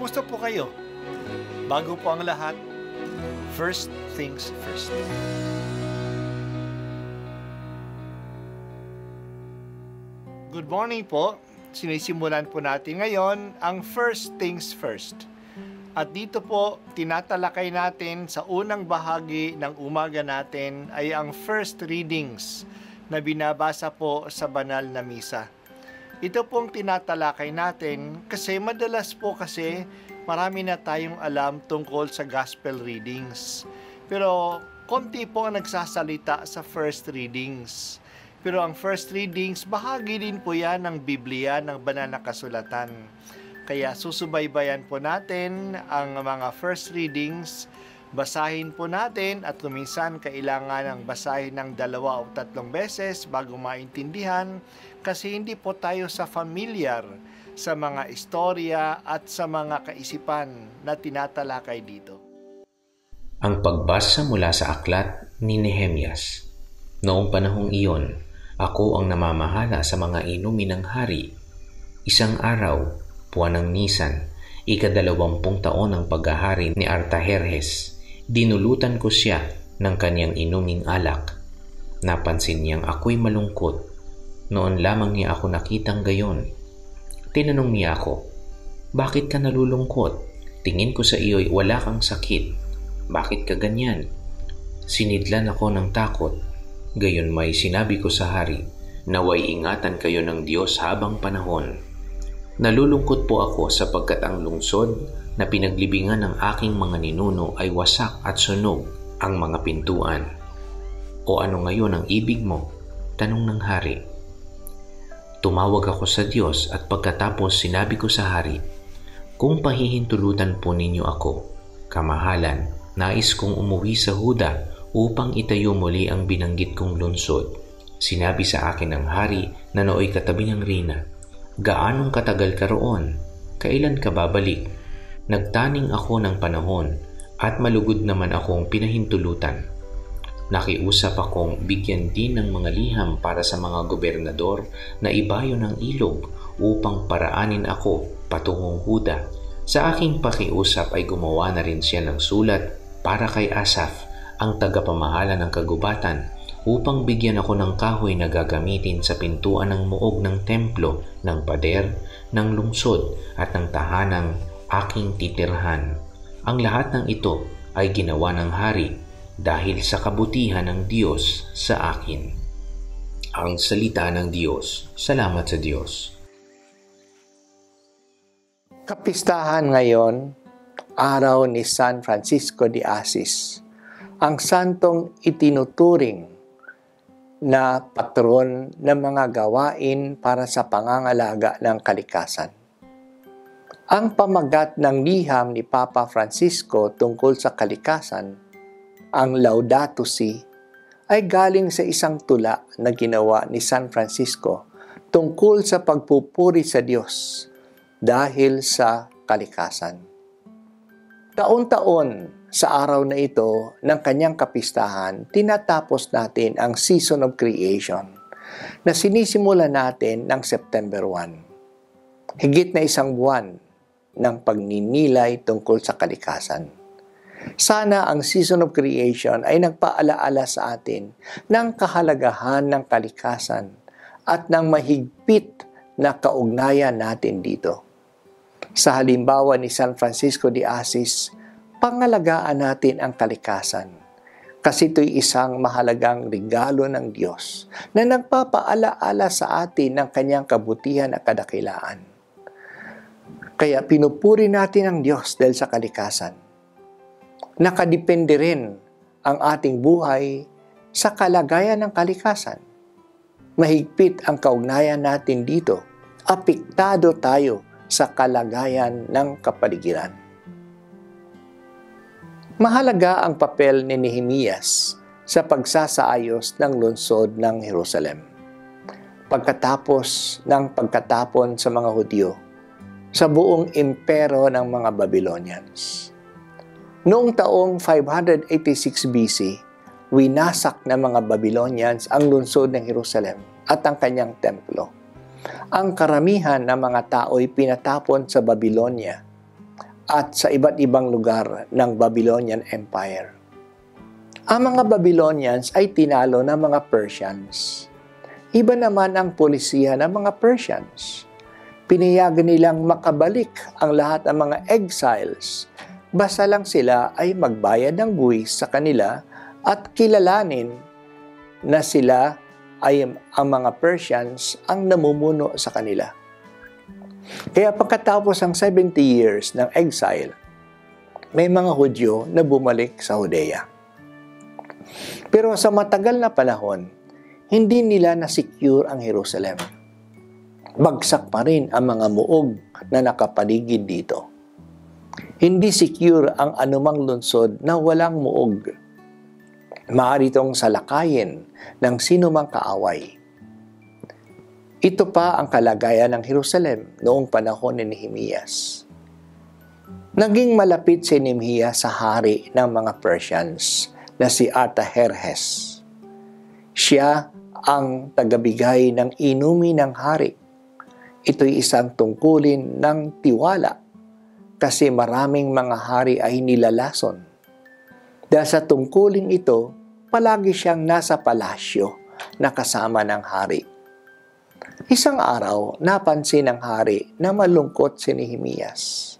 Kumusta po kayo? Bago po ang lahat, first things first. Good morning po. Sinisimulan po natin ngayon ang first things first. At dito po, tinatalakay natin sa unang bahagi ng umaga natin ay ang first readings na binabasa po sa banal na misa. Ito pong tinatalakay natin kasi madalas po marami na tayong alam tungkol sa gospel readings. Pero konti po ang nagsasalita sa first readings. Pero ang first readings, bahagi din po yan ng Biblia, ng banal na kasulatan. Kaya susubaybayan po natin ang mga first readings, basahin po natin at kuminsan kailangan ng basahin ng 2 o 3 beses bago maintindihan kasi hindi po tayo familiar sa mga istorya at sa mga kaisipan na tinatalakay dito. Ang pagbasa mula sa aklat ni Nehemias. Noong panahong iyon, ako ang namamahala sa mga inumin ng hari. Isang araw, buwan ng Nisan, 20 taon ng paghahari ni Artajerjes, dinulutan ko siya ng kanyang inuming alak. Napansin niyang ako'y malungkot. Noon lamang niya ako nakitang gayon. Tinanong niya ako, "Bakit ka nalulungkot? Tingin ko sa iyo'y wala kang sakit. Bakit ka ganyan?" Sinidlan ako ng takot. Gayon may sinabi ko sa hari, "Naway ingatan kayo ng Diyos habang panahon." Nalulungkot po ako sapagkat ang lungsod na pinaglibingan ng aking mga ninuno ay wasak at sunog ang mga pintuan. "O ano ngayon ang ibig mo?" tanong ng hari. Tumawag ako sa Diyos at pagkatapos sinabi ko sa hari, "Kung pahihintulutan po ninyo ako, kamahalan, nais kong umuwi sa Huda upang itayo muli ang binanggit kong lungsod." Sinabi sa akin ng hari na nooy katabi ng reyna, "Gaanong katagal ka roon? Kailan ka babalik?" Nagtaning ako ng panahon at malugod naman akong pinahintulutan. Nakiusap akong bigyan din ng mga liham para sa mga gobernador na ibayo ng ilog upang paraanin ako patungong Huda. Sa aking pakiusap ay gumawa na rin siya ng sulat para kay Asaf, ang tagapamahala ng kagubatan, upang bigyan ako ng kahoy na gagamitin sa pintuan ng muog ng templo, ng pader, ng lungsod at ng tahanang aking titirhan. Ang lahat ng ito ay ginawa ng hari dahil sa kabutihan ng Diyos sa akin. Ang salita ng Diyos. Salamat sa Diyos. Kapistahan ngayon, araw ni San Francisco de Assis, ang santong itinuturing na patron ng mga gawain para sa pangangalaga ng kalikasan. Ang pamagat ng liham ni Papa Francisco tungkol sa kalikasan, ang Laudato Si, ay galing sa isang tula na ginawa ni San Francisco tungkol sa pagpupuri sa Diyos dahil sa kalikasan. Taon-taon sa araw na ito ng kanyang kapistahan, tinatapos natin ang Season of Creation na sinisimula natin ng September 1. Higit na 1 buwan ng pagninilay tungkol sa kalikasan. Sana ang Season of Creation ay nagpaalaala sa atin ng kahalagahan ng kalikasan at ng mahigpit na kaugnayan natin dito. Sa halimbawa ni San Francisco de Assis, pangalagaan natin ang kalikasan kasi ito'y isang mahalagang regalo ng Diyos na nagpapaalaala sa atin ng kanyang kabutihan at kadakilaan. Kaya pinupuri natin ang Diyos dahil sa kalikasan. Nakadepende rin ang ating buhay sa kalagayan ng kalikasan. Mahigpit ang kaugnayan natin dito. Apektado tayo sa kalagayan ng kapaligiran. Mahalaga ang papel ni Nehemias sa pagsasaayos ng lungsod ng Jerusalem. Pagkatapos ng pagkatapon sa mga Hudyo sa buong impero ng mga Babylonians. Noong taong 586 BC, winasak ng mga Babylonians ang lungsod ng Jerusalem at ang kanyang templo. Ang karamihan ng mga tao'y pinatapon sa Babylonia at sa iba't ibang lugar ng Babylonian Empire. Ang mga Babylonians ay tinalo ng mga Persians. Iba naman ang polisiya ng mga Persians. Pinayagan nilang makabalik ang lahat ng mga exiles, basta lang sila ay magbayad ng buwis sa kanila at kilalanin na sila ay ang mga Persians ang namumuno sa kanila. Kaya pagkatapos ng 70 years ng exile, may mga Hudyo na bumalik sa Judea. Pero sa matagal na panahon, hindi nila na-secure ang Jerusalem. Bagsak pa rin ang mga muog na nakapaligid dito. Hindi secure ang anumang lungsod na walang muog. Maaari itong salakayin ng sinumang kaaway. Ito pa ang kalagayan ng Jerusalem noong panahon ni Nehemias. Naging malapit si Nehemias sa hari ng mga Persians na si Artaxerxes. Siya ang tagabigay ng inumin ng hari. Ito'y isang tungkulin ng tiwala kasi maraming mga hari ay nilalason. Dahil sa tungkulin ito, palagi siyang nasa palasyo na kasama ng hari. Isang araw, napansin ng hari na malungkot si Nehemias.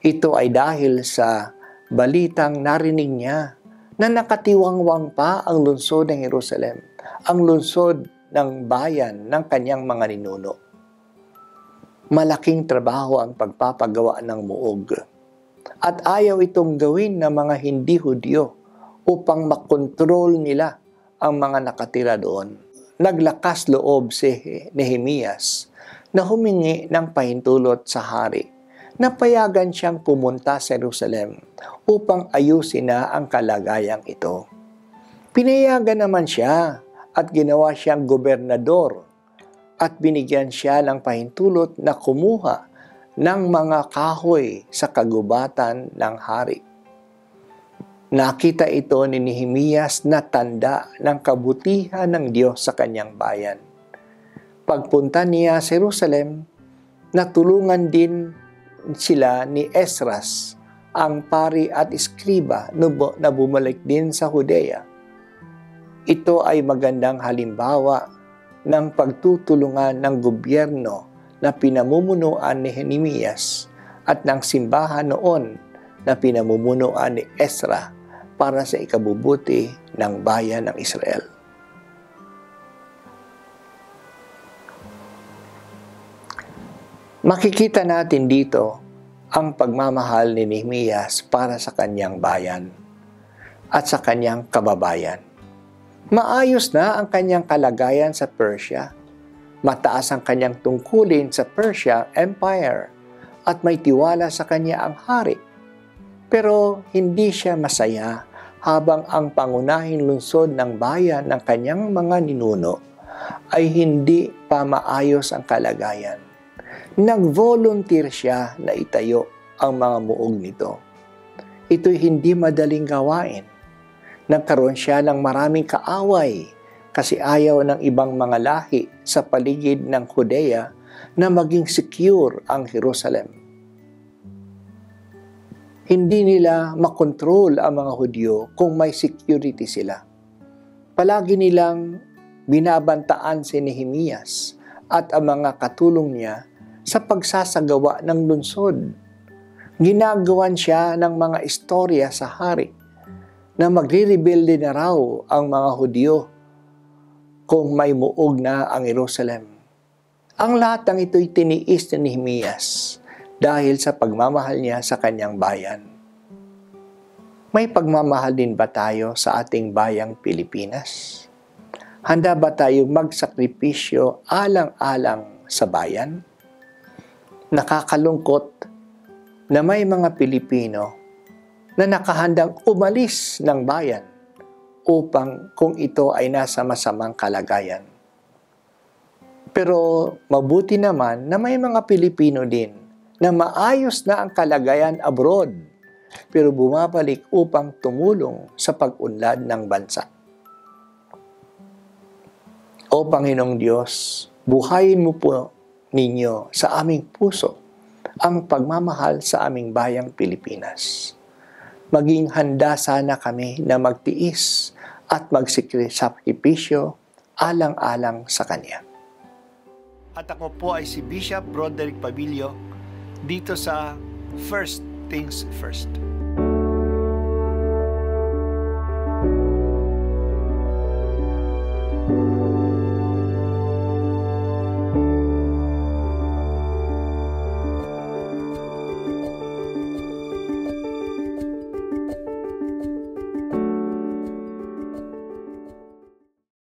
Ito ay dahil sa balitang narinig niya na nakatiwangwang pa ang lungsod ng Jerusalem, ang lungsod ng bayan ng kanyang mga ninuno. Malaking trabaho ang pagpapagawa ng muog at ayaw itong gawin ng mga hindi Hudyo upang makontrol nila ang mga nakatira doon. Naglakas loob si Nehemias na humingi ng pahintulot sa hari na payagan siyang pumunta sa Jerusalem upang ayusin na ang kalagayang ito. Pinayagan naman siya at ginawa siyang gobernador at binigyan siya ng pahintulot na kumuha ng mga kahoy sa kagubatan ng hari. Nakita ito ni Nehemias na tanda ng kabutihan ng Diyos sa kanyang bayan. Pagpunta niya sa Jerusalem, natulungan din sila ni Esdras, ang pari at iskriba na bumalik din sa Judea. Ito ay magandang halimbawa ng pagtutulungan ng gobyerno na pinamumunuan ni Nehemias at ng simbahan noon na pinamumunuan ni Ezra para sa ikabubuti ng bayan ng Israel. Makikita natin dito ang pagmamahal ni Nehemias para sa kanyang bayan at sa kanyang kababayan. Maayos na ang kanyang kalagayan sa Persia. Mataas ang kanyang tungkulin sa Persia Empire at may tiwala sa kanya ang hari. Pero hindi siya masaya habang ang pangunahing lungsod ng bayan ng kanyang mga ninuno ay hindi pa maayos ang kalagayan. Nag-volunteer siya na itayo ang mga muog nito. Ito'y hindi madaling gawain. Nagkaroon siya ng maraming kaaway kasi ayaw ng ibang mga lahi sa paligid ng Judea na maging secure ang Jerusalem. Hindi nila makontrol ang mga Hudyo kung may security sila. Palagi nilang binabantaan si Nehemias at ang mga katulong niya sa pagsasagawa ng lungsod. Ginagawan siya ng mga istorya sa hari na magre-rebuild na raw ang mga Hudyo kung may muog na ang Jerusalem. Ang lahat ng ito'y tiniis ni Nehemias dahil sa pagmamahal niya sa kanyang bayan. May pagmamahal din ba tayo sa ating bayang Pilipinas? Handa ba tayong magsakripisyo alang-alang sa bayan? Nakakalungkot na may mga Pilipino na nakahandang umalis ng bayan upang kung ito ay nasa masamang kalagayan. Pero mabuti naman na may mga Pilipino din na maayos na ang kalagayan abroad pero bumabalik upang tumulong sa pag-unlad ng bansa. O Panginoong Diyos, buhayin mo po ninyo sa aming puso ang pagmamahal sa aming bayang Pilipinas. Maging handa sana kami na magtiis at magsakripisyo alang-alang sa Kanya. At ako po ay si Bishop Broderick Pabilio dito sa First Things First.